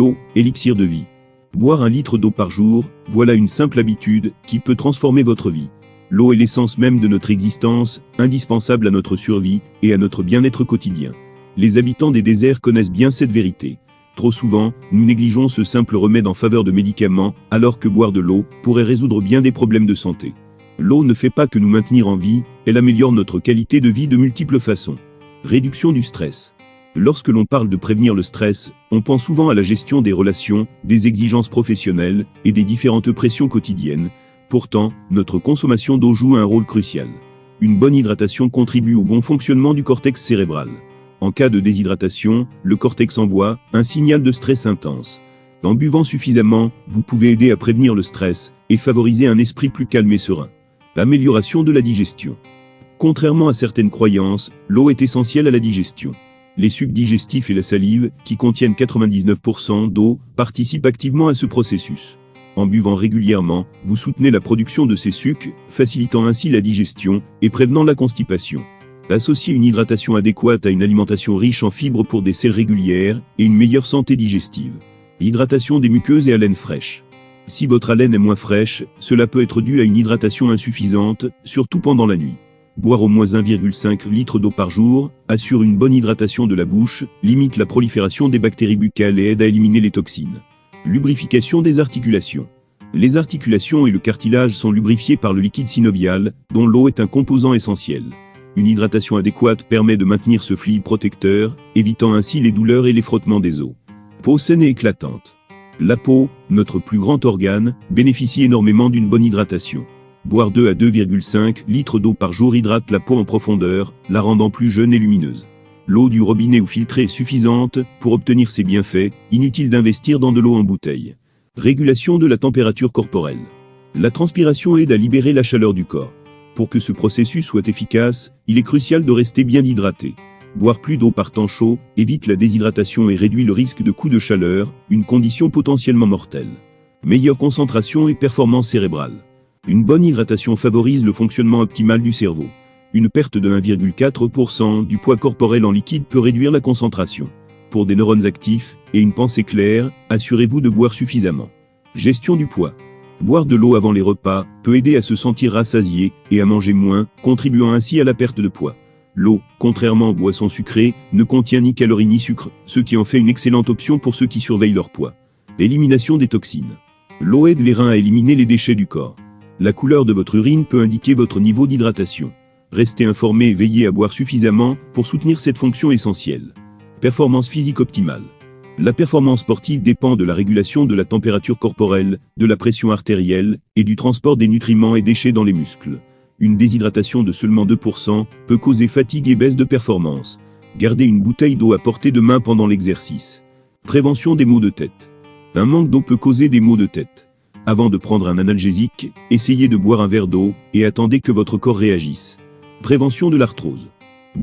L'eau, élixir de vie. Boire 1 litre d'eau par jour, voilà une simple habitude qui peut transformer votre vie. L'eau est l'essence même de notre existence, indispensable à notre survie et à notre bien-être quotidien. Les habitants des déserts connaissent bien cette vérité. Trop souvent, nous négligeons ce simple remède en faveur de médicaments, alors que boire de l'eau pourrait résoudre bien des problèmes de santé. L'eau ne fait pas que nous maintenir en vie, elle améliore notre qualité de vie de multiples façons. Réduction du stress. Lorsque l'on parle de prévenir le stress, on pense souvent à la gestion des relations, des exigences professionnelles et des différentes pressions quotidiennes. Pourtant, notre consommation d'eau joue un rôle crucial. Une bonne hydratation contribue au bon fonctionnement du cortex cérébral. En cas de déshydratation, le cortex envoie un signal de stress intense. En buvant suffisamment, vous pouvez aider à prévenir le stress et favoriser un esprit plus calme et serein. Amélioration de la digestion. Contrairement à certaines croyances, l'eau est essentielle à la digestion. Les sucs digestifs et la salive, qui contiennent 99% d'eau, participent activement à ce processus. En buvant régulièrement, vous soutenez la production de ces sucs, facilitant ainsi la digestion et prévenant la constipation. Associez une hydratation adéquate à une alimentation riche en fibres pour des selles régulières et une meilleure santé digestive. Hydratation des muqueuses et haleine fraîche. Si votre haleine est moins fraîche, cela peut être dû à une hydratation insuffisante, surtout pendant la nuit. Boire au moins 1,5 litre d'eau par jour assure une bonne hydratation de la bouche, limite la prolifération des bactéries buccales et aide à éliminer les toxines. Lubrification des articulations. Les articulations et le cartilage sont lubrifiés par le liquide synovial, dont l'eau est un composant essentiel. Une hydratation adéquate permet de maintenir ce fluide protecteur, évitant ainsi les douleurs et les frottements des os. Peau saine et éclatante. La peau, notre plus grand organe, bénéficie énormément d'une bonne hydratation. Boire 2 à 2,5 litres d'eau par jour hydrate la peau en profondeur, la rendant plus jeune et lumineuse. L'eau du robinet ou filtrée est suffisante pour obtenir ces bienfaits, inutile d'investir dans de l'eau en bouteille. Régulation de la température corporelle. La transpiration aide à libérer la chaleur du corps. Pour que ce processus soit efficace, il est crucial de rester bien hydraté. Boire plus d'eau par temps chaud évite la déshydratation et réduit le risque de coups de chaleur, une condition potentiellement mortelle. Meilleure concentration et performance cérébrale. Une bonne hydratation favorise le fonctionnement optimal du cerveau. Une perte de 1,4% du poids corporel en liquide peut réduire la concentration. Pour des neurones actifs et une pensée claire, assurez-vous de boire suffisamment. Gestion du poids. Boire de l'eau avant les repas peut aider à se sentir rassasié et à manger moins, contribuant ainsi à la perte de poids. L'eau, contrairement aux boissons sucrées, ne contient ni calories ni sucre, ce qui en fait une excellente option pour ceux qui surveillent leur poids. Élimination des toxines. L'eau aide les reins à éliminer les déchets du corps. La couleur de votre urine peut indiquer votre niveau d'hydratation. Restez informé et veillez à boire suffisamment pour soutenir cette fonction essentielle. Performance physique optimale. La performance sportive dépend de la régulation de la température corporelle, de la pression artérielle et du transport des nutriments et déchets dans les muscles. Une déshydratation de seulement 2% peut causer fatigue et baisse de performance. Gardez une bouteille d'eau à portée de main pendant l'exercice. Prévention des maux de tête. Un manque d'eau peut causer des maux de tête. Avant de prendre un analgésique, essayez de boire un verre d'eau et attendez que votre corps réagisse. Prévention de l'arthrose.